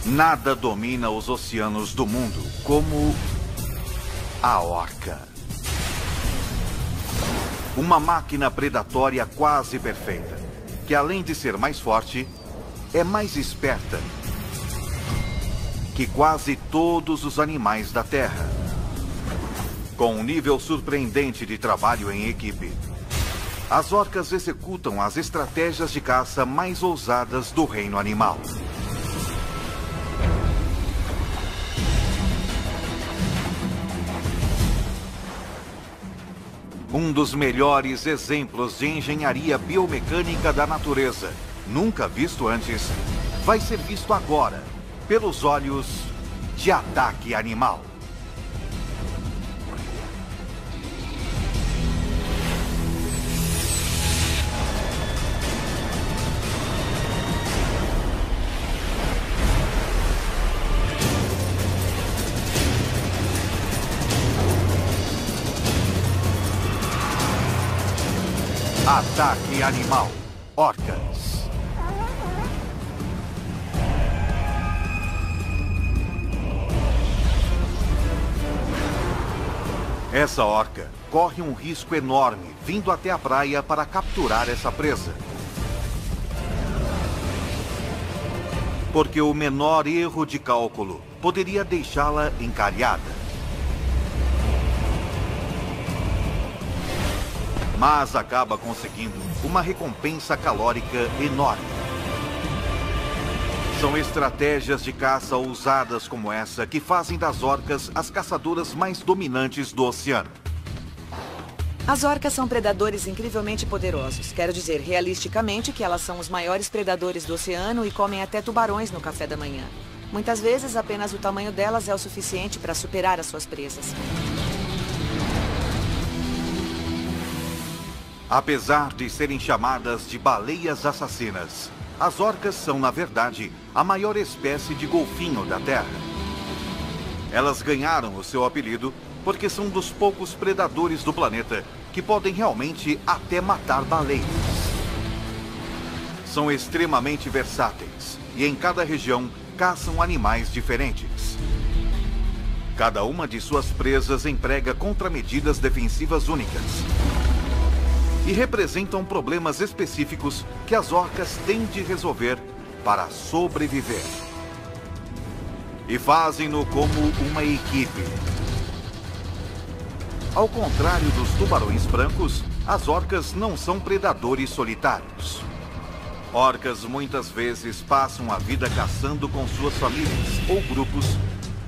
Nada domina os oceanos do mundo como a orca. Uma máquina predatória quase perfeita, que além de ser mais forte, é mais esperta que quase todos os animais da Terra. Com um nível surpreendente de trabalho em equipe, as orcas executam as estratégias de caça mais ousadas do reino animal. Um dos melhores exemplos de engenharia biomecânica da natureza, nunca visto antes, vai ser visto agora, pelos olhos de Ataque Animal. Ataque Animal. Orcas. Essa orca corre um risco enorme vindo até a praia para capturar essa presa. Porque o menor erro de cálculo poderia deixá-la encalhada. Mas acaba conseguindo uma recompensa calórica enorme. São estratégias de caça ousadas como essa que fazem das orcas as caçadoras mais dominantes do oceano. As orcas são predadores incrivelmente poderosos. Quero dizer, realisticamente, que elas são os maiores predadores do oceano e comem até tubarões no café da manhã. Muitas vezes, apenas o tamanho delas é o suficiente para superar as suas presas. Apesar de serem chamadas de baleias assassinas, as orcas são, na verdade, a maior espécie de golfinho da Terra. Elas ganharam o seu apelido porque são dos poucos predadores do planeta que podem realmente até matar baleias. São extremamente versáteis e em cada região caçam animais diferentes. Cada uma de suas presas emprega contramedidas defensivas únicas e representam problemas específicos que as orcas têm de resolver para sobreviver. E fazem-no como uma equipe. Ao contrário dos tubarões brancos, as orcas não são predadores solitários. Orcas muitas vezes passam a vida caçando com suas famílias ou grupos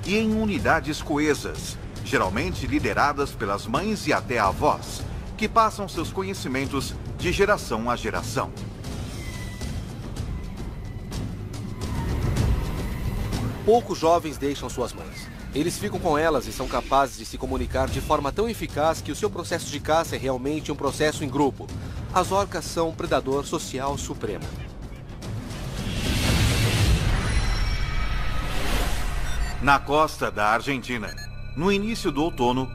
e em unidades coesas, geralmente lideradas pelas mães e até avós, que passam seus conhecimentos de geração a geração. Poucos jovens deixam suas mães. Eles ficam com elas e são capazes de se comunicar de forma tão eficaz que o seu processo de caça é realmente um processo em grupo. As orcas são um predador social supremo. Na costa da Argentina, no início do outono,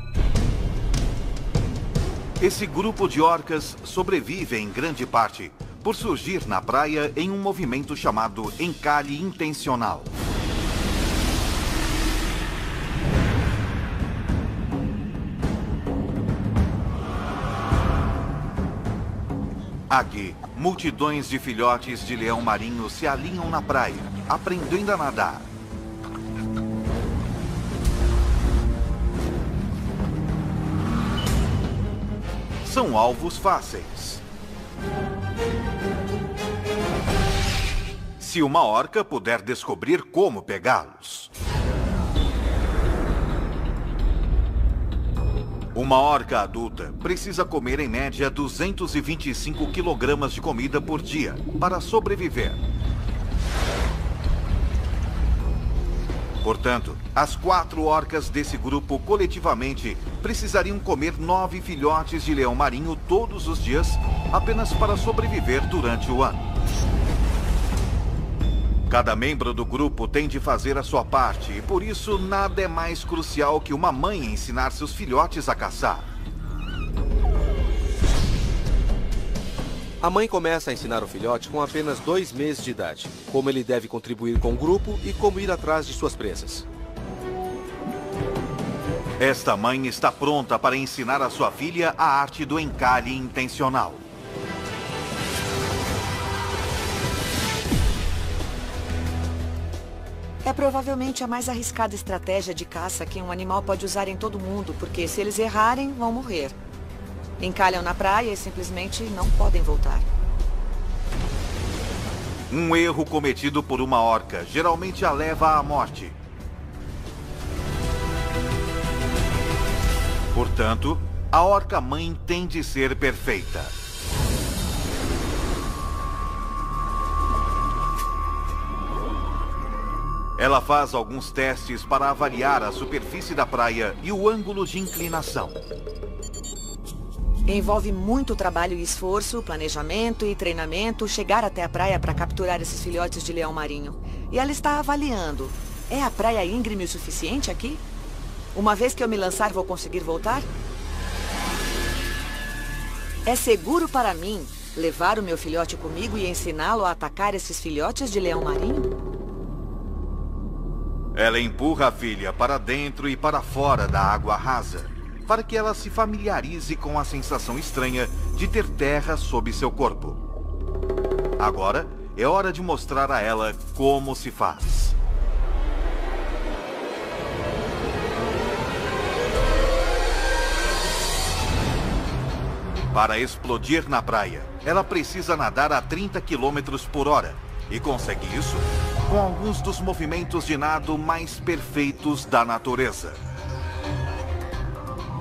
esse grupo de orcas sobrevive em grande parte por surgir na praia em um movimento chamado encalhe intencional. Aqui, multidões de filhotes de leão marinho se alinham na praia, aprendendo a nadar. São alvos fáceis. Se uma orca puder descobrir como pegá-los. Uma orca adulta precisa comer em média 225 quilogramas de comida por dia para sobreviver. Portanto, as 4 orcas desse grupo coletivamente precisariam comer 9 filhotes de leão marinho todos os dias apenas para sobreviver durante o ano. Cada membro do grupo tem de fazer a sua parte e por isso nada é mais crucial que uma mãe ensinar seus filhotes a caçar. A mãe começa a ensinar o filhote com apenas 2 meses de idade, como ele deve contribuir com o grupo e como ir atrás de suas presas. Esta mãe está pronta para ensinar a sua filha a arte do encalhe intencional. É provavelmente a mais arriscada estratégia de caça que um animal pode usar em todo mundo, porque se eles errarem, vão morrer. Encalham na praia e simplesmente não podem voltar. Um erro cometido por uma orca geralmente a leva à morte. Portanto, a orca-mãe tem de ser perfeita. Ela faz alguns testes para avaliar a superfície da praia e o ângulo de inclinação. Envolve muito trabalho e esforço, planejamento e treinamento chegar até a praia para capturar esses filhotes de leão marinho. E ela está avaliando. É a praia íngreme o suficiente aqui? Uma vez que eu me lançar, vou conseguir voltar? É seguro para mim levar o meu filhote comigo e ensiná-lo a atacar esses filhotes de leão marinho? Ela empurra a filha para dentro e para fora da água rasa, para que ela se familiarize com a sensação estranha de ter terra sob seu corpo. Agora é hora de mostrar a ela como se faz. Para explodir na praia, ela precisa nadar a 30 km por hora e consegue isso com alguns dos movimentos de nado mais perfeitos da natureza.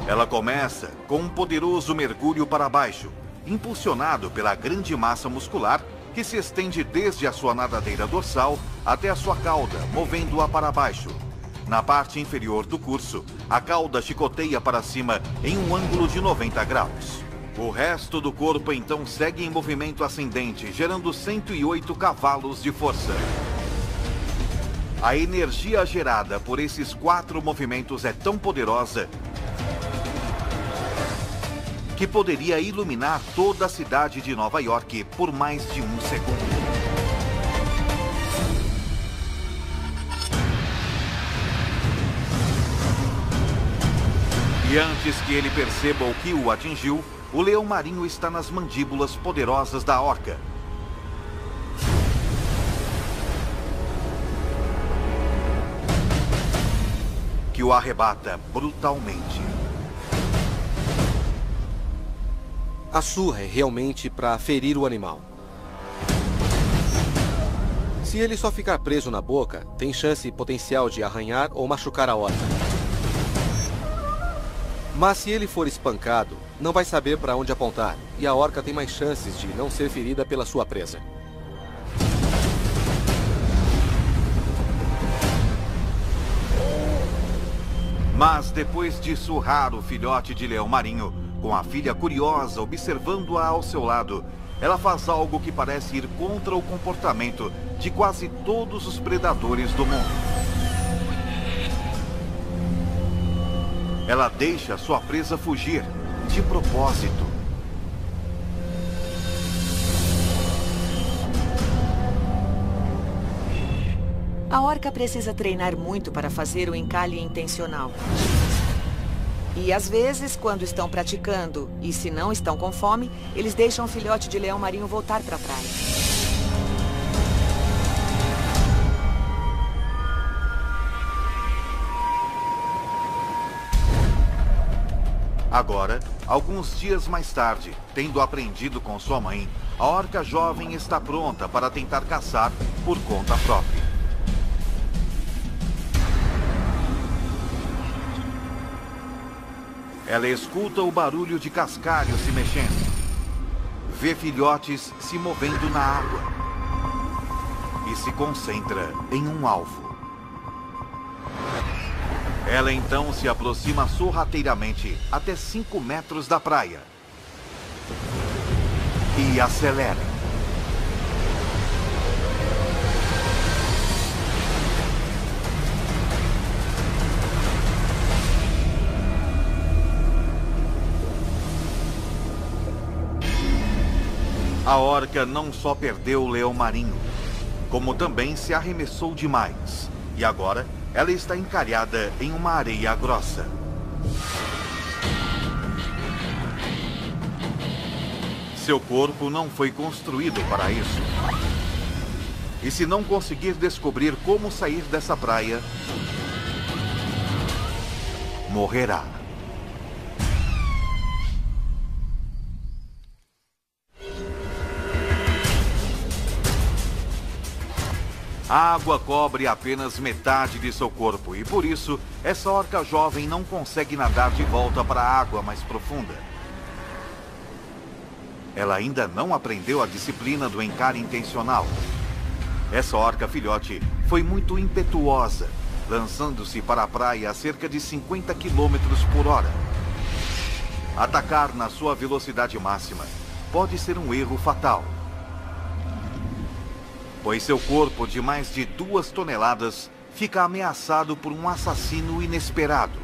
Ela começa com um poderoso mergulho para baixo, impulsionado pela grande massa muscular que se estende desde a sua nadadeira dorsal até a sua cauda, movendo-a para baixo. Na parte inferior do curso, a cauda chicoteia para cima em um ângulo de 90 graus. O resto do corpo então segue em movimento ascendente, gerando 108 cavalos de força. A energia gerada por esses 4 movimentos é tão poderosa que poderia iluminar toda a cidade de Nova York por mais de 1 segundo. E antes que ele perceba o que o atingiu, o leão marinho está nas mandíbulas poderosas da orca. Que o arrebata brutalmente. A surra é realmente para ferir o animal. Se ele só ficar preso na boca, tem chance potencial de arranhar ou machucar a orca. Mas se ele for espancado, não vai saber para onde apontar, e a orca tem mais chances de não ser ferida pela sua presa. Mas depois de surrar o filhote de leão marinho, com a filha curiosa observando-a ao seu lado, ela faz algo que parece ir contra o comportamento de quase todos os predadores do mundo. Ela deixa sua presa fugir, de propósito. A orca precisa treinar muito para fazer o encalhe intencional. E às vezes, quando estão praticando e se não estão com fome, eles deixam o filhote de leão marinho voltar para a praia. Agora, alguns dias mais tarde, tendo aprendido com sua mãe, a orca jovem está pronta para tentar caçar por conta própria. Ela escuta o barulho de cascalho se mexendo. Vê filhotes se movendo na água. E se concentra em um alvo. Ela então se aproxima sorrateiramente até 5 metros da praia. E acelera. A orca não só perdeu o leão marinho, como também se arremessou demais. E agora ela está encalhada em uma areia grossa. Seu corpo não foi construído para isso. E se não conseguir descobrir como sair dessa praia, morrerá. A água cobre apenas metade de seu corpo e, por isso, essa orca jovem não consegue nadar de volta para a água mais profunda. Ela ainda não aprendeu a disciplina do encare intencional. Essa orca filhote foi muito impetuosa, lançando-se para a praia a cerca de 50 km por hora. Atacar na sua velocidade máxima pode ser um erro fatal, pois seu corpo de mais de 2 toneladas fica ameaçado por um assassino inesperado: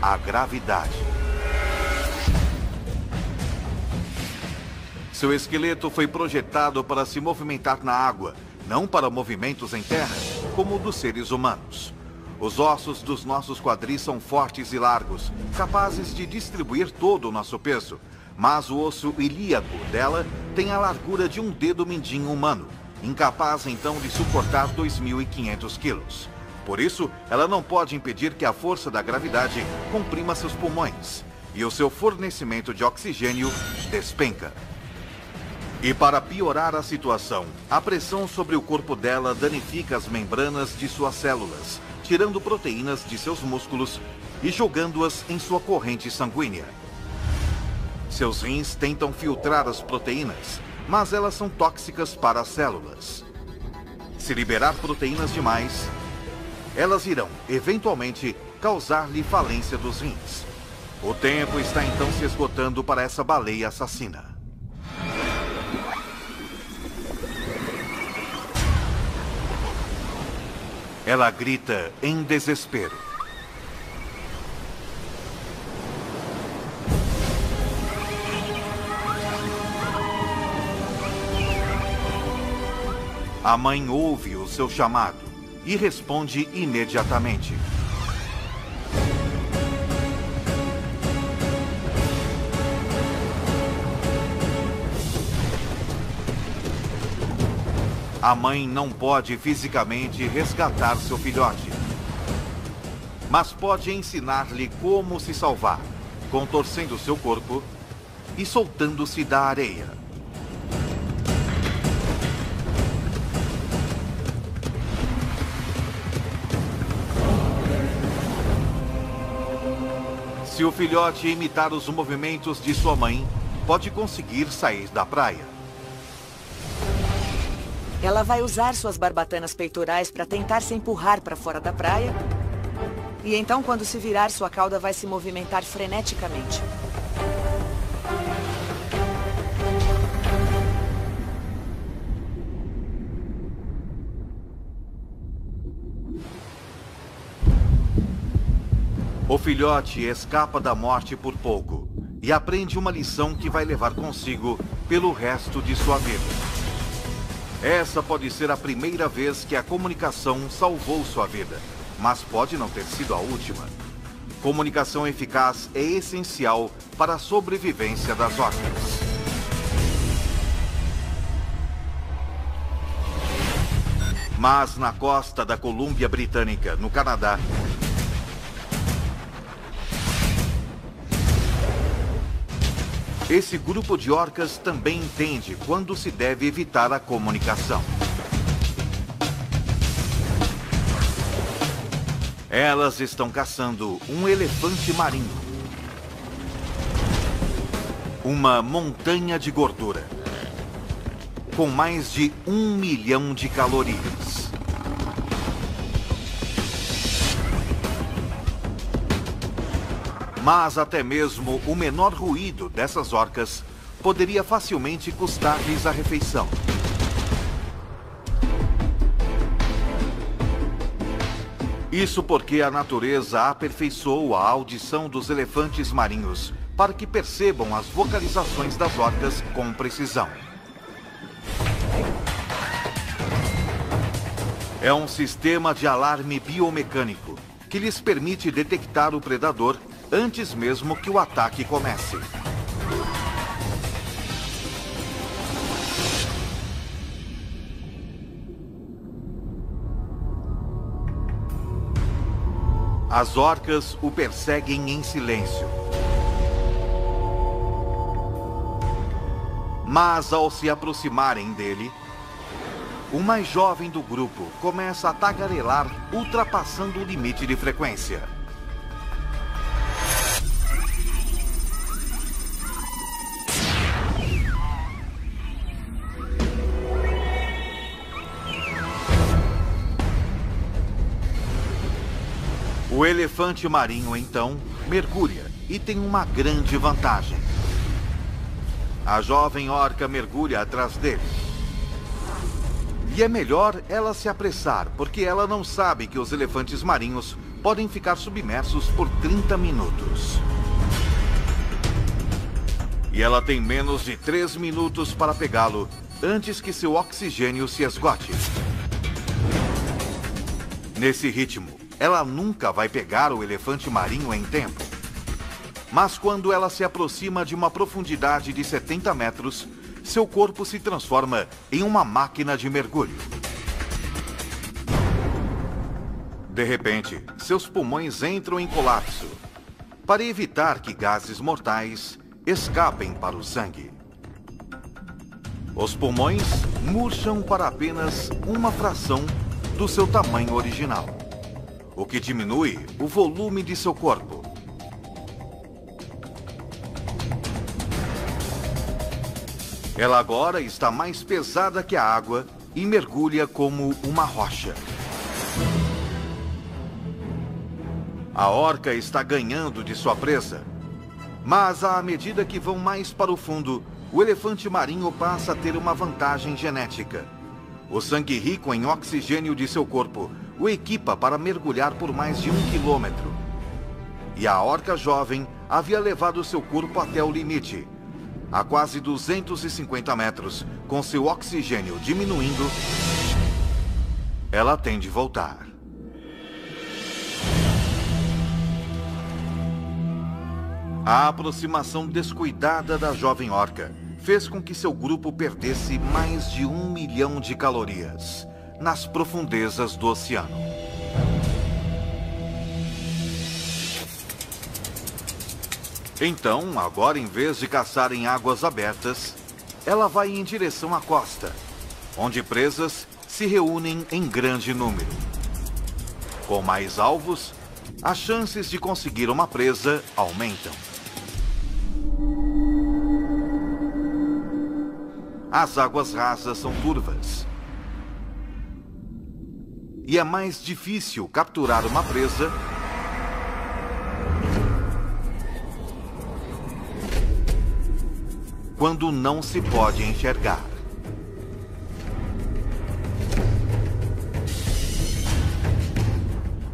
a gravidade. Seu esqueleto foi projetado para se movimentar na água, não para movimentos em terra, como o dos seres humanos. Os ossos dos nossos quadris são fortes e largos, capazes de distribuir todo o nosso peso, mas o osso ilíaco dela tem a largura de um dedo mindinho humano, incapaz então de suportar 2.500 quilos. Por isso, ela não pode impedir que a força da gravidade comprima seus pulmões, e o seu fornecimento de oxigênio despenca. E para piorar a situação, a pressão sobre o corpo dela danifica as membranas de suas células, tirando proteínas de seus músculos e jogando-as em sua corrente sanguínea. Seus rins tentam filtrar as proteínas, mas elas são tóxicas para as células. Se liberar proteínas demais, elas irão, eventualmente, causar-lhe falência dos rins. O tempo está então se esgotando para essa baleia assassina. Ela grita em desespero. A mãe ouve o seu chamado e responde imediatamente. A mãe não pode fisicamente resgatar seu filhote, mas pode ensinar-lhe como se salvar, contorcendo seu corpo e soltando-se da areia. Se o filhote imitar os movimentos de sua mãe, pode conseguir sair da praia. Ela vai usar suas barbatanas peitorais para tentar se empurrar para fora da praia. E então, quando se virar, sua cauda vai se movimentar freneticamente. O filhote escapa da morte por pouco e aprende uma lição que vai levar consigo pelo resto de sua vida. Essa pode ser a primeira vez que a comunicação salvou sua vida, mas pode não ter sido a última. Comunicação eficaz é essencial para a sobrevivência das orcas. Mas na costa da Colômbia Britânica, no Canadá, esse grupo de orcas também entende quando se deve evitar a comunicação. Elas estão caçando um elefante marinho. Uma montanha de gordura, com mais de 1 milhão de calorias. Mas até mesmo o menor ruído dessas orcas poderia facilmente custar-lhes a refeição. Isso porque a natureza aperfeiçoou a audição dos elefantes marinhos para que percebam as vocalizações das orcas com precisão. É um sistema de alarme biomecânico que lhes permite detectar o predador antes mesmo que o ataque comece. As orcas o perseguem em silêncio. Mas ao se aproximarem dele, o mais jovem do grupo começa a tagarelar, ultrapassando o limite de frequência. O elefante marinho, então, mergulha e tem uma grande vantagem. A jovem orca mergulha atrás dele. E é melhor ela se apressar, porque ela não sabe que os elefantes marinhos podem ficar submersos por 30 minutos. E ela tem menos de 3 minutos para pegá-lo antes que seu oxigênio se esgote. Nesse ritmo, ela nunca vai pegar o elefante marinho em tempo. Mas quando ela se aproxima de uma profundidade de 70 metros, seu corpo se transforma em uma máquina de mergulho. De repente, seus pulmões entram em colapso, para evitar que gases mortais escapem para o sangue. Os pulmões murcham para apenas uma fração do seu tamanho original, o que diminui o volume de seu corpo. Ela agora está mais pesada que a água e mergulha como uma rocha. A orca está ganhando de sua presa, mas à medida que vão mais para o fundo, o elefante marinho passa a ter uma vantagem genética. O sangue rico em oxigênio de seu corpo o equipa para mergulhar por mais de 1 quilômetro. E a orca jovem havia levado seu corpo até o limite. A quase 250 metros, com seu oxigênio diminuindo, ela tem de voltar. A aproximação descuidada da jovem orca fez com que seu grupo perdesse mais de 1 milhão de calorias nas profundezas do oceano. Então, agora em vez de caçar em águas abertas, ela vai em direção à costa, onde presas se reúnem em grande número. Com mais alvos, as chances de conseguir uma presa aumentam. As águas rasas são turvas. E é mais difícil capturar uma presa quando não se pode enxergar.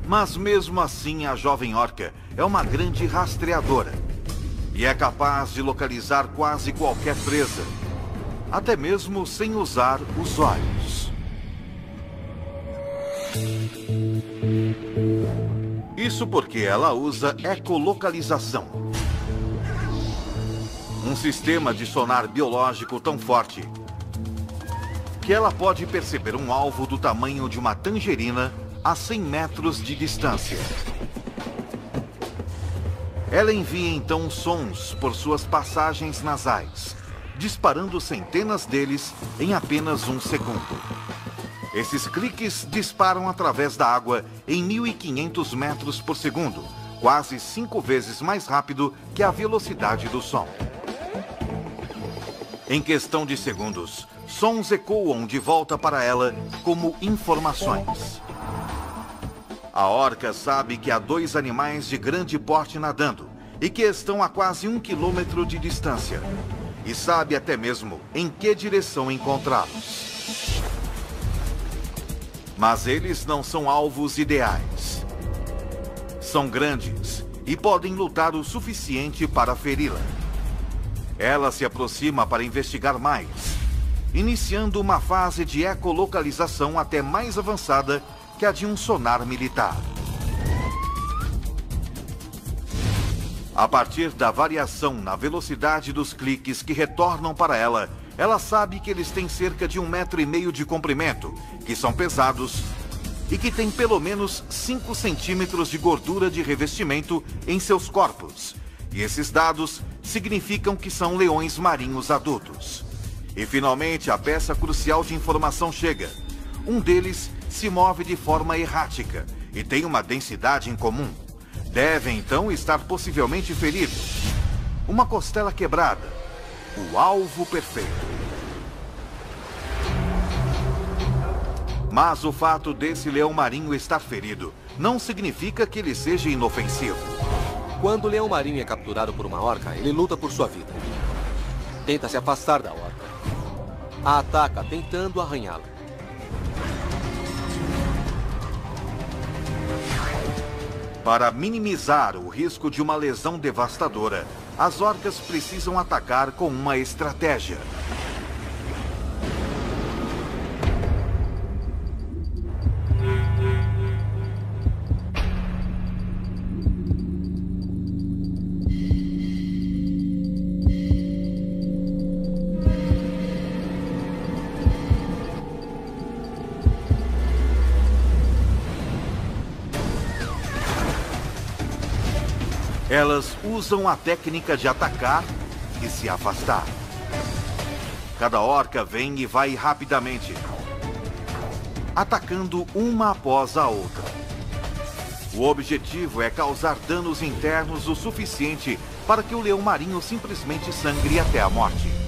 Mas mesmo assim, a jovem orca é uma grande rastreadora e é capaz de localizar quase qualquer presa, até mesmo sem usar os olhos. Isso porque ela usa ecolocalização, um sistema de sonar biológico tão forte que ela pode perceber um alvo do tamanho de uma tangerina a 100 metros de distância. Ela envia então sons por suas passagens nasais, disparando centenas deles em apenas 1 segundo. Esses cliques disparam através da água em 1.500 metros por segundo, quase 5 vezes mais rápido que a velocidade do som. Em questão de segundos, sons ecoam de volta para ela como informações. A orca sabe que há 2 animais de grande porte nadando e que estão a quase 1 quilômetro de distância. E sabe até mesmo em que direção encontrá-los. Mas eles não são alvos ideais. São grandes e podem lutar o suficiente para feri-la. Ela se aproxima para investigar mais iniciando uma fase de ecolocalização até mais avançada que a de um sonar militar. A partir da variação na velocidade dos cliques que retornam para ela, ela sabe que eles têm cerca de 1,5 metro de comprimento, que são pesados e que têm pelo menos 5 centímetros de gordura de revestimento em seus corpos. E esses dados significam que são leões marinhos adultos. E finalmente a peça crucial de informação chega. Um deles se move de forma errática e tem uma densidade incomum. Deve então estar possivelmente ferido. Uma costela quebrada. O alvo perfeito. Mas o fato desse leão marinho estar ferido não significa que ele seja inofensivo. Quando o leão marinho é capturado por uma orca, ele luta por sua vida. Tenta se afastar da orca. A ataca tentando arranhá-la. Para minimizar o risco de uma lesão devastadora, as orcas precisam atacar com uma estratégia. Elas usam a técnica de atacar e se afastar. Cada orca vem e vai rapidamente, atacando uma após a outra. O objetivo é causar danos internos o suficiente para que o leão marinho simplesmente sangre até a morte.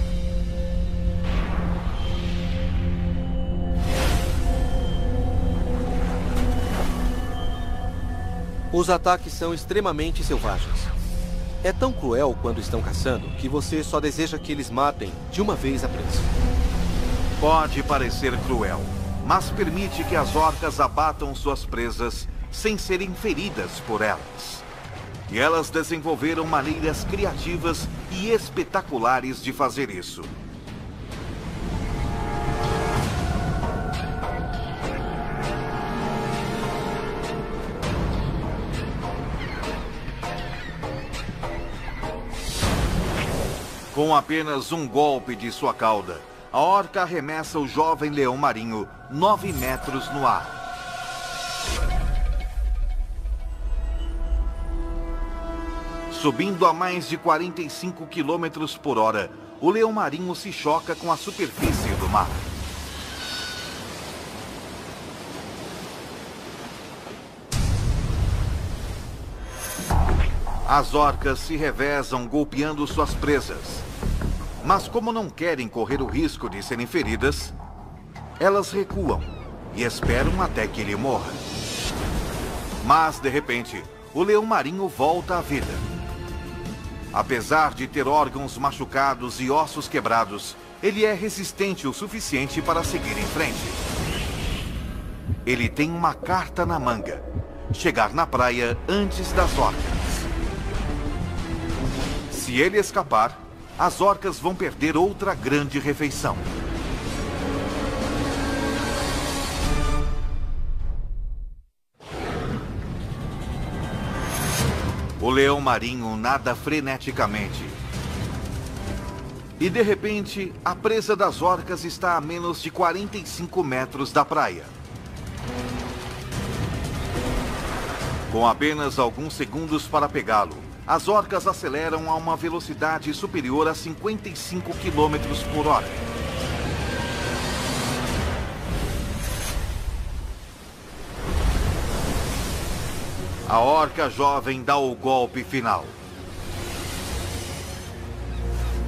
Os ataques são extremamente selvagens. É tão cruel quando estão caçando que você só deseja que eles matem de uma vez a presa. Pode parecer cruel, mas permite que as orcas abatam suas presas sem serem feridas por elas. E elas desenvolveram maneiras criativas e espetaculares de fazer isso. Com apenas um golpe de sua cauda, a orca arremessa o jovem leão marinho 9 metros no ar. Subindo a mais de 45 quilômetros por hora, o leão marinho se choca com a superfície do mar. As orcas se revezam golpeando suas presas. Mas como não querem correr o risco de serem feridas, elas recuam e esperam até que ele morra. Mas, de repente, o leão marinho volta à vida. Apesar de ter órgãos machucados e ossos quebrados, ele é resistente o suficiente para seguir em frente. Ele tem uma carta na manga: chegar na praia antes das orcas. Se ele escapar, as orcas vão perder outra grande refeição. O leão marinho nada freneticamente. E de repente, a presa das orcas está a menos de 45 metros da praia. Com apenas alguns segundos para pegá-lo, as orcas aceleram a uma velocidade superior a 55 quilômetros por hora. A orca jovem dá o golpe final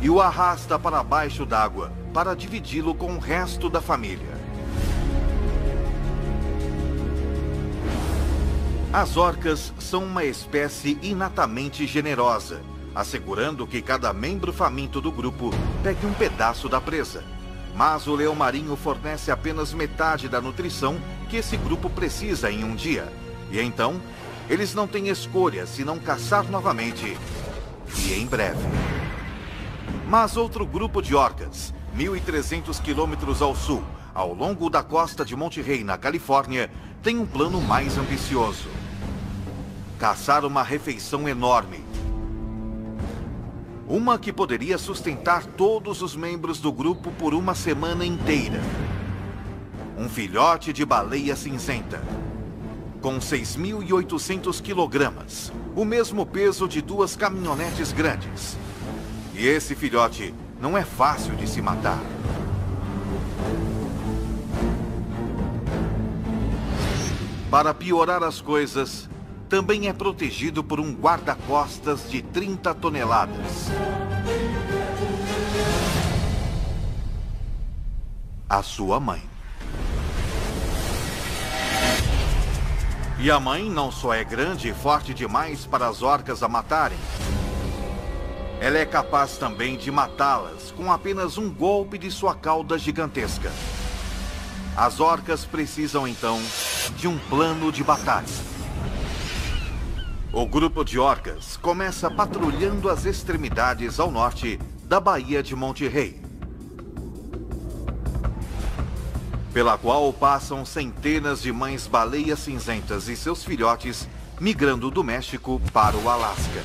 e o arrasta para baixo d'água para dividi-lo com o resto da família. As orcas são uma espécie inatamente generosa, assegurando que cada membro faminto do grupo pegue um pedaço da presa. Mas o leão marinho fornece apenas metade da nutrição que esse grupo precisa em um dia. E então, eles não têm escolha senão caçar novamente, e em breve. Mas outro grupo de orcas, 1.300 quilômetros ao sul, ao longo da costa de Monte Rey, na Califórnia, tem um plano mais ambicioso: caçar uma refeição enorme. Uma que poderia sustentar todos os membros do grupo por uma semana inteira. Um filhote de baleia cinzenta, com 6.800 quilogramas, o mesmo peso de 2 caminhonetes grandes. E esse filhote não é fácil de se matar. Para piorar as coisas, também é protegido por um guarda-costas de 30 toneladas. A sua mãe. E a mãe não só é grande e forte demais para as orcas a matarem. Ela é capaz também de matá-las com apenas um golpe de sua cauda gigantesca. As orcas precisam, então, de um plano de batalha. O grupo de orcas começa patrulhando as extremidades ao norte da Baía de Monte Rey, pela qual passam centenas de mães baleias cinzentas e seus filhotes migrando do México para o Alasca.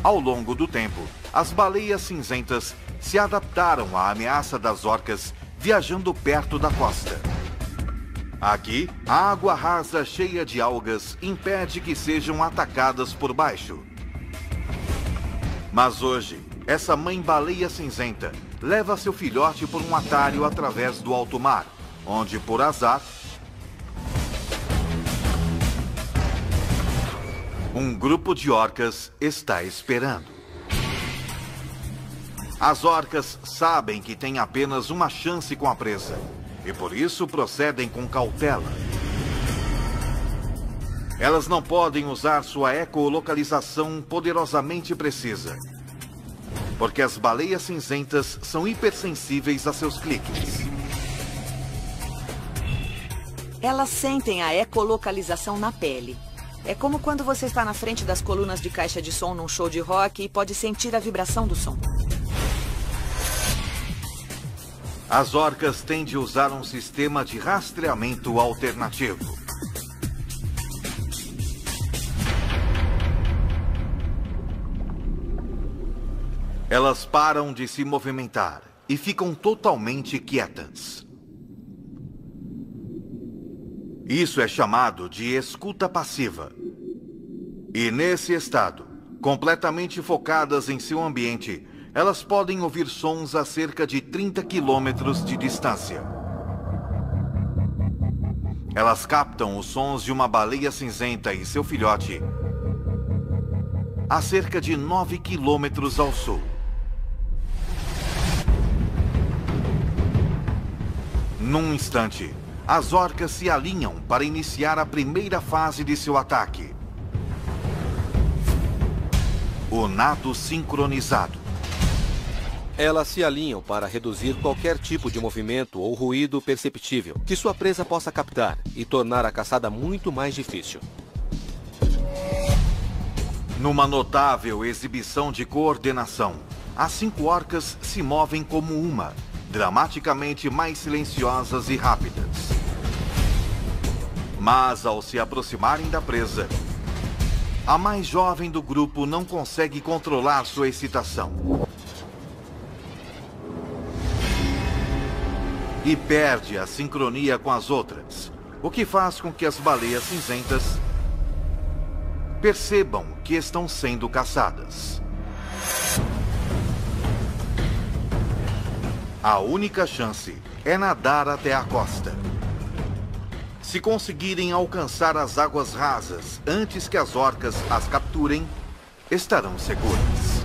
Ao longo do tempo, as baleias cinzentas se adaptaram à ameaça das orcas viajando perto da costa. Aqui, a água rasa cheia de algas impede que sejam atacadas por baixo. Mas hoje, essa mãe baleia cinzenta leva seu filhote por um atalho através do alto mar, onde, por azar, um grupo de orcas está esperando. As orcas sabem que têm apenas uma chance com a presa, e por isso procedem com cautela. Elas não podem usar sua ecolocalização poderosamente precisa, porque as baleias cinzentas são hipersensíveis a seus cliques. Elas sentem a ecolocalização na pele. É como quando você está na frente das colunas de caixa de som num show de rock e pode sentir a vibração do som. As orcas têm de usar um sistema de rastreamento alternativo. Elas param de se movimentar e ficam totalmente quietas. Isso é chamado de escuta passiva. E nesse estado, completamente focadas em seu ambiente, elas podem ouvir sons a cerca de 30 quilômetros de distância. Elas captam os sons de uma baleia cinzenta e seu filhote a cerca de 9 quilômetros ao sul. Num instante, as orcas se alinham para iniciar a primeira fase de seu ataque: o nado sincronizado. Elas se alinham para reduzir qualquer tipo de movimento ou ruído perceptível que sua presa possa captar e tornar a caçada muito mais difícil. Numa notável exibição de coordenação, as 5 orcas se movem como uma, dramaticamente mais silenciosas e rápidas. Mas ao se aproximarem da presa, a mais jovem do grupo não consegue controlar sua excitação e perde a sincronia com as outras, o que faz com que as baleias cinzentas percebam que estão sendo caçadas. A única chance é nadar até a costa. Se conseguirem alcançar as águas rasas antes que as orcas as capturem, estarão seguras.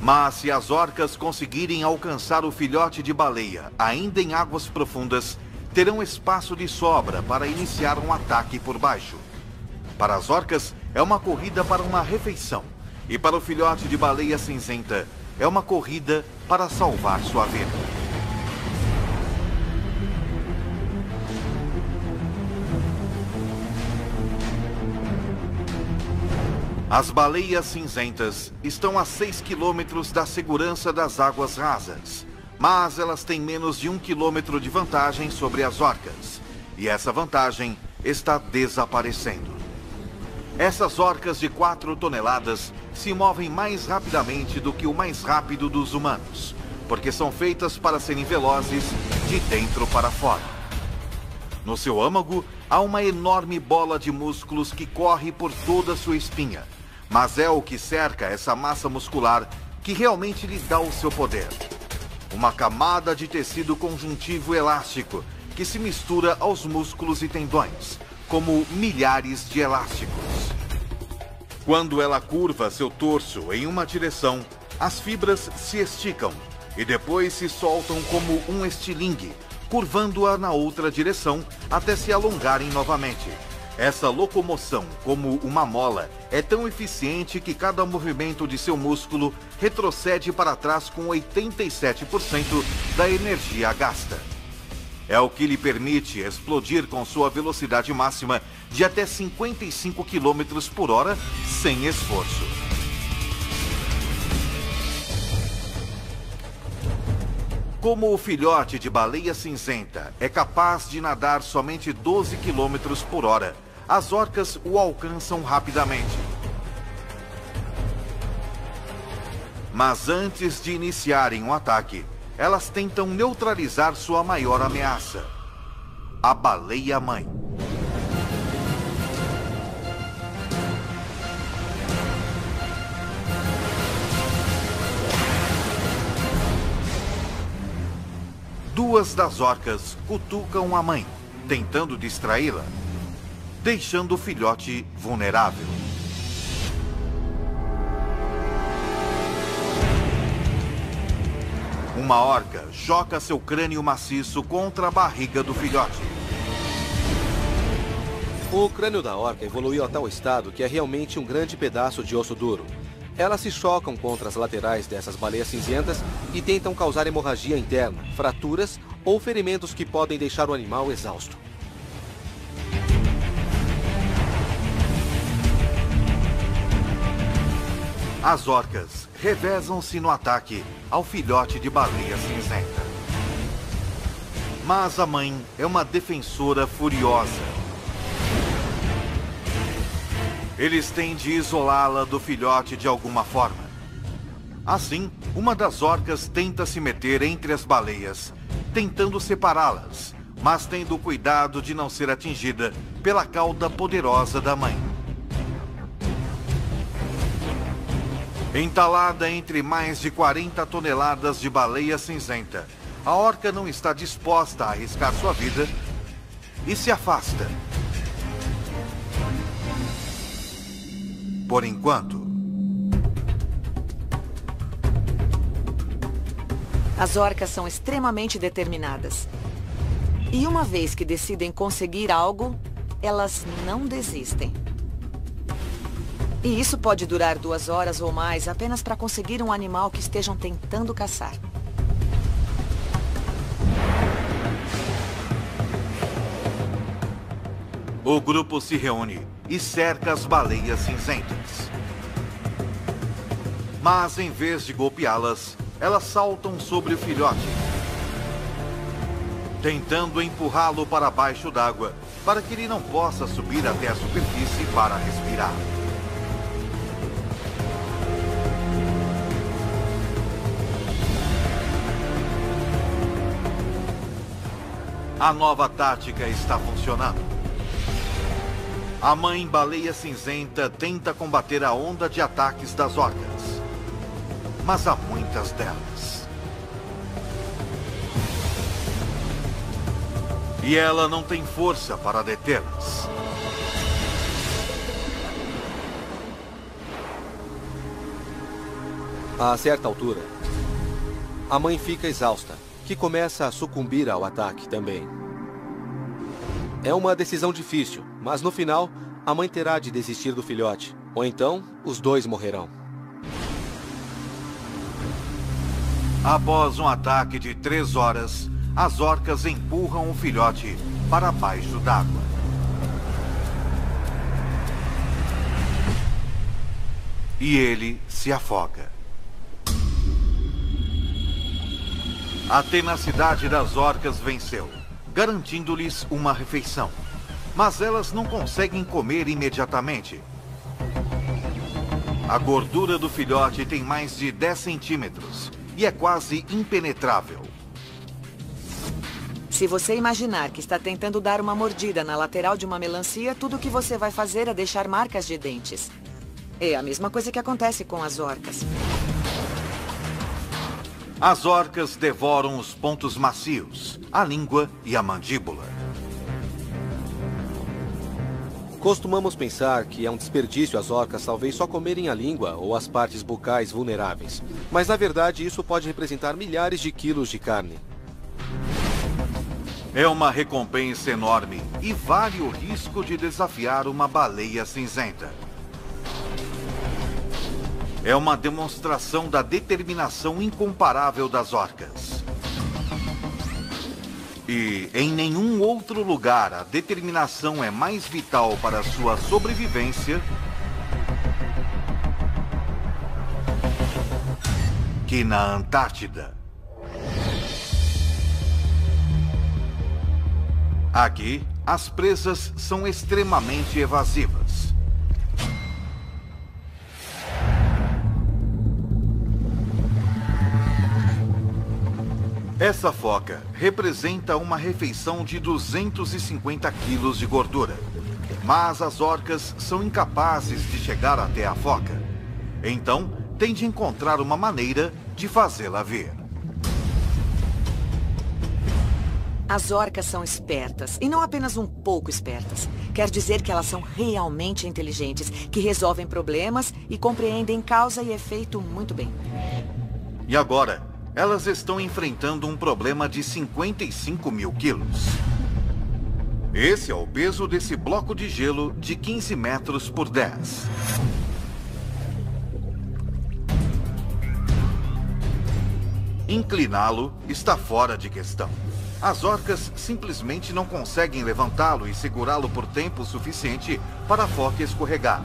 Mas se as orcas conseguirem alcançar o filhote de baleia ainda em águas profundas, terão espaço de sobra para iniciar um ataque por baixo. Para as orcas, é uma corrida para uma refeição. E para o filhote de baleia cinzenta, é uma corrida para salvar sua vida. As baleias cinzentas estão a 6 quilômetros da segurança das águas rasas, mas elas têm menos de 1 quilômetro de vantagem sobre as orcas, e essa vantagem está desaparecendo. Essas orcas de 4 toneladas se movem mais rapidamente do que o mais rápido dos humanos, porque são feitas para serem velozes de dentro para fora. No seu âmago, há uma enorme bola de músculos que corre por toda a sua espinha, mas é o que cerca essa massa muscular que realmente lhe dá o seu poder. Uma camada de tecido conjuntivo elástico que se mistura aos músculos e tendões, como milhares de elásticos. Quando ela curva seu torso em uma direção, as fibras se esticam e depois se soltam como um estilingue, curvando-a na outra direção até se alongarem novamente. Essa locomoção, como uma mola, é tão eficiente que cada movimento de seu músculo retrocede para trás com 87% da energia gasta. É o que lhe permite explodir com sua velocidade máxima de até 55 km por hora sem esforço. Como o filhote de baleia cinzenta é capaz de nadar somente 12 km por hora, as orcas o alcançam rapidamente. Mas antes de iniciarem um ataque, elas tentam neutralizar sua maior ameaça: a baleia-mãe. Duas das orcas cutucam a mãe, tentando distraí-la, deixando o filhote vulnerável. Uma orca choca seu crânio maciço contra a barriga do filhote. O crânio da orca evoluiu a tal estado que é realmente um grande pedaço de osso duro. Elas se chocam contra as laterais dessas baleias cinzentas e tentam causar hemorragia interna, fraturas ou ferimentos que podem deixar o animal exausto. As orcas revezam-se no ataque ao filhote de baleia cinzenta. Mas a mãe é uma defensora furiosa. Eles têm de isolá-la do filhote de alguma forma. Assim, uma das orcas tenta se meter entre as baleias, tentando separá-las, mas tendo cuidado de não ser atingida pela cauda poderosa da mãe. Entalada entre mais de 40 toneladas de baleia cinzenta, a orca não está disposta a arriscar sua vida e se afasta. Por enquanto. As orcas são extremamente determinadas. E uma vez que decidem conseguir algo, elas não desistem. E isso pode durar 2 horas ou mais apenas para conseguir um animal que estejam tentando caçar. O grupo se reúne e cerca as baleias cinzentas. Mas em vez de golpeá-las, elas saltam sobre o filhote, tentando empurrá-lo para baixo d'água, para que ele não possa subir até a superfície para respirar. A nova tática está funcionando. A mãe baleia cinzenta tenta combater a onda de ataques das orcas, mas há muitas delas. E ela não tem força para detê-las. A certa altura, a mãe fica exausta, que começa a sucumbir ao ataque também. É uma decisão difícil, mas no final, a mãe terá de desistir do filhote, ou então os dois morrerão. Após um ataque de 3 horas, as orcas empurram o filhote para baixo d'água. e ele se afoga. A tenacidade das orcas venceu, garantindo-lhes uma refeição. Mas elas não conseguem comer imediatamente. A gordura do filhote tem mais de 10 centímetros e é quase impenetrável. Se você imaginar que está tentando dar uma mordida na lateral de uma melancia, tudo o que você vai fazer é deixar marcas de dentes. É a mesma coisa que acontece com as orcas. As orcas devoram os pontos macios, a língua e a mandíbula. Costumamos pensar que é um desperdício as orcas talvez só comerem a língua ou as partes bucais vulneráveis. Mas na verdade isso pode representar milhares de quilos de carne. É uma recompensa enorme e vale o risco de desafiar uma baleia cinzenta. É uma demonstração da determinação incomparável das orcas. E em nenhum outro lugar a determinação é mais vital para sua sobrevivência que na Antártida. Aqui, as presas são extremamente evasivas. Essa foca representa uma refeição de 250 quilos de gordura. Mas as orcas são incapazes de chegar até a foca. Então, tem de encontrar uma maneira de fazê-la vir. As orcas são espertas, e não apenas um pouco espertas. Quer dizer que elas são realmente inteligentes, que resolvem problemas e compreendem causa e efeito muito bem. E agora, elas estão enfrentando um problema de 55 mil quilos. Esse é o peso desse bloco de gelo de 15 metros por 10. Incliná-lo está fora de questão. As orcas simplesmente não conseguem levantá-lo e segurá-lo por tempo suficiente para a foca escorregar.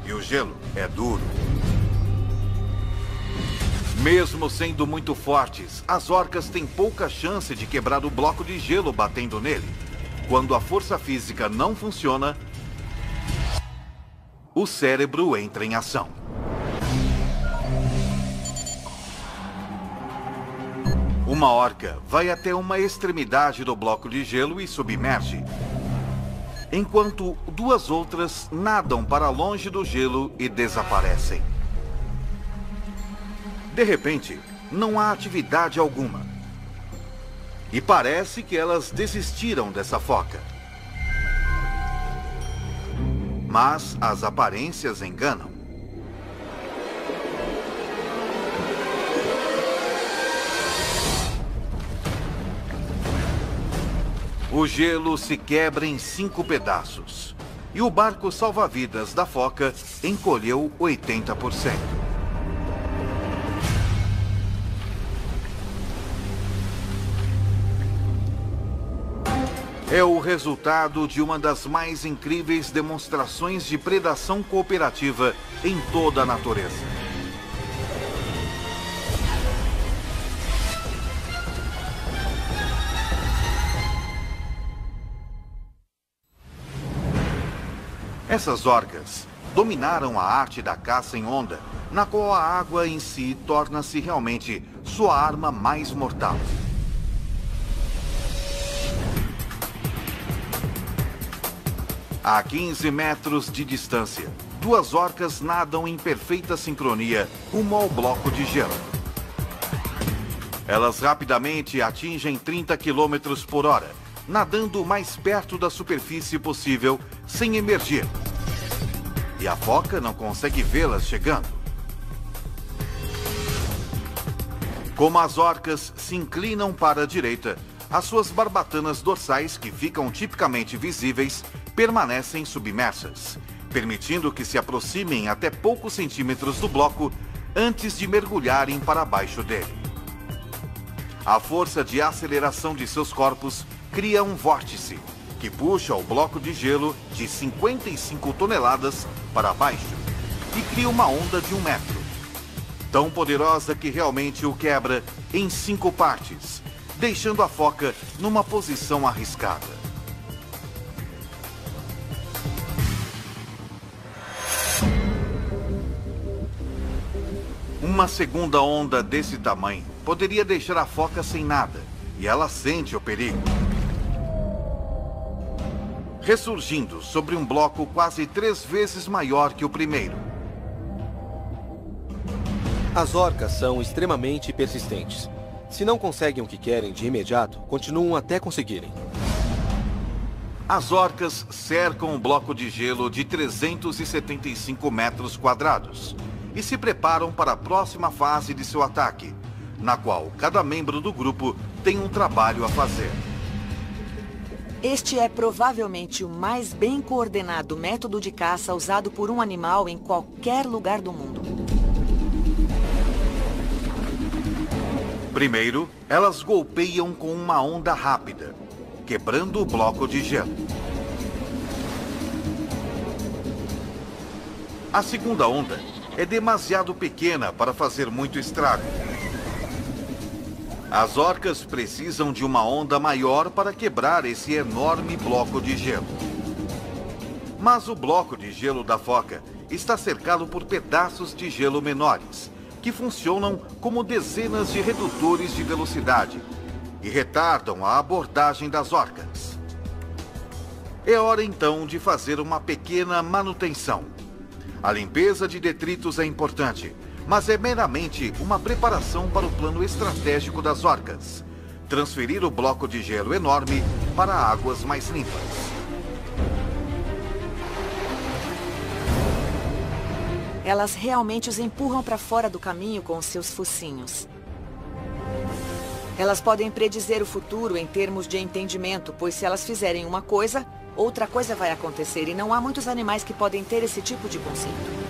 E o gelo é duro. Mesmo sendo muito fortes, as orcas têm pouca chance de quebrar o bloco de gelo batendo nele. Quando a força física não funciona, o cérebro entra em ação. Uma orca vai até uma extremidade do bloco de gelo e submerge, enquanto duas outras nadam para longe do gelo e desaparecem. De repente, não há atividade alguma. E parece que elas desistiram dessa foca. Mas as aparências enganam. O gelo se quebra em 5 pedaços. E o barco salva-vidas da foca encolheu 80%. É o resultado de uma das mais incríveis demonstrações de predação cooperativa em toda a natureza. Essas orcas dominaram a arte da caça em onda, na qual a água em si torna-se realmente sua arma mais mortal. A 15 metros de distância, duas orcas nadam em perfeita sincronia rumo ao bloco de gelo. Elas rapidamente atingem 30 km por hora, nadando o mais perto da superfície possível sem emergir. E a foca não consegue vê-las chegando. Como as orcas se inclinam para a direita, as suas barbatanas dorsais, que ficam tipicamente visíveis, permanecem submersas, permitindo que se aproximem até poucos centímetros do bloco antes de mergulharem para baixo dele. A força de aceleração de seus corpos cria um vórtice que puxa o bloco de gelo de 55 toneladas para baixo. e cria uma onda de 1 metro. Tão poderosa que realmente o quebra em 5 partes, deixando a foca numa posição arriscada. Uma segunda onda desse tamanho poderia deixar a foca sem nada, e ela sente o perigo. Ressurgindo sobre um bloco quase 3 vezes maior que o primeiro. As orcas são extremamente persistentes. Se não conseguem o que querem de imediato, continuam até conseguirem. As orcas cercam um bloco de gelo de 375 metros quadrados e se preparam para a próxima fase de seu ataque, na qual cada membro do grupo tem um trabalho a fazer. Este é provavelmente o mais bem coordenado método de caça usado por um animal em qualquer lugar do mundo. Primeiro, elas golpeiam com uma onda rápida, quebrando o bloco de gelo. A segunda onda é demasiado pequena para fazer muito estrago. As orcas precisam de uma onda maior para quebrar esse enorme bloco de gelo. Mas o bloco de gelo da foca está cercado por pedaços de gelo menores, que funcionam como dezenas de redutores de velocidade e retardam a abordagem das orcas. É hora então de fazer uma pequena manutenção. A limpeza de detritos é importante, mas é meramente uma preparação para o plano estratégico das orcas: transferir o bloco de gelo enorme para águas mais limpas. Elas realmente os empurram para fora do caminho com os seus focinhos. Elas podem predizer o futuro em termos de entendimento, pois se elas fizerem uma coisa, outra coisa vai acontecer, e não há muitos animais que podem ter esse tipo de conceito.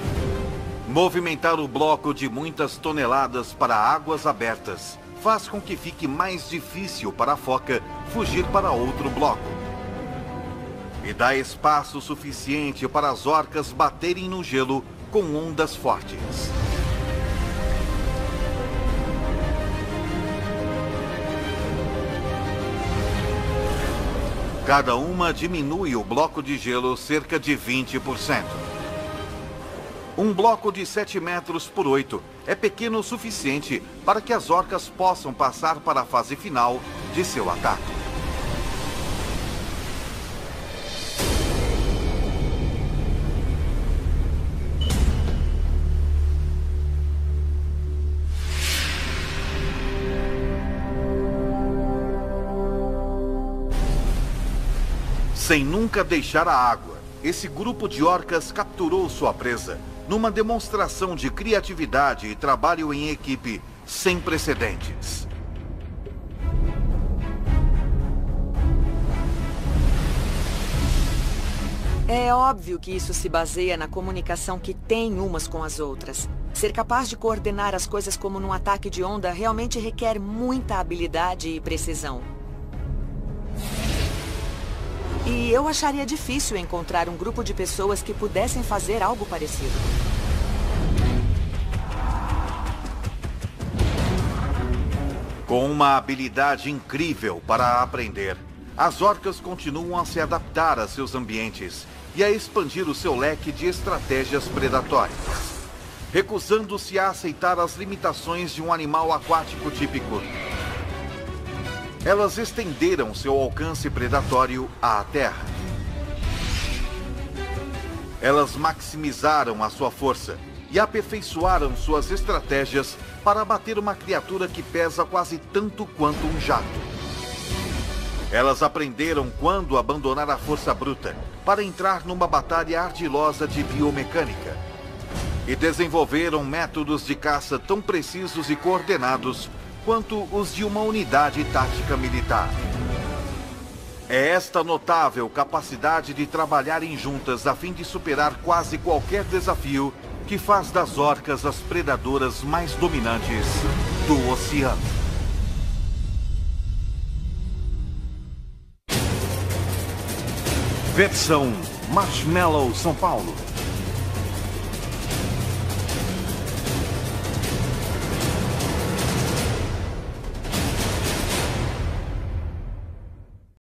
Movimentar o bloco de muitas toneladas para águas abertas faz com que fique mais difícil para a foca fugir para outro bloco. E dá espaço suficiente para as orcas baterem no gelo com ondas fortes. Cada uma diminui o bloco de gelo cerca de 20%. Um bloco de 7 metros por 8 é pequeno o suficiente para que as orcas possam passar para a fase final de seu ataque. Sem nunca deixar a água, esse grupo de orcas capturou sua presa numa demonstração de criatividade e trabalho em equipe sem precedentes. É óbvio que isso se baseia na comunicação que têm umas com as outras. Ser capaz de coordenar as coisas como num ataque de onda realmente requer muita habilidade e precisão. E eu acharia difícil encontrar um grupo de pessoas que pudessem fazer algo parecido. Com uma habilidade incrível para aprender, as orcas continuam a se adaptar a seus ambientes e a expandir o seu leque de estratégias predatórias, recusando-se a aceitar as limitações de um animal aquático típico. Elas estenderam seu alcance predatório à terra. Elas maximizaram a sua força e aperfeiçoaram suas estratégias para abater uma criatura que pesa quase tanto quanto um jato. Elas aprenderam quando abandonar a força bruta para entrar numa batalha ardilosa de biomecânica. E desenvolveram métodos de caça tão precisos e coordenados quanto os de uma unidade tática militar. É esta notável capacidade de trabalharem juntas a fim de superar quase qualquer desafio que faz das orcas as predadoras mais dominantes do oceano. Versão Marshmallow São Paulo.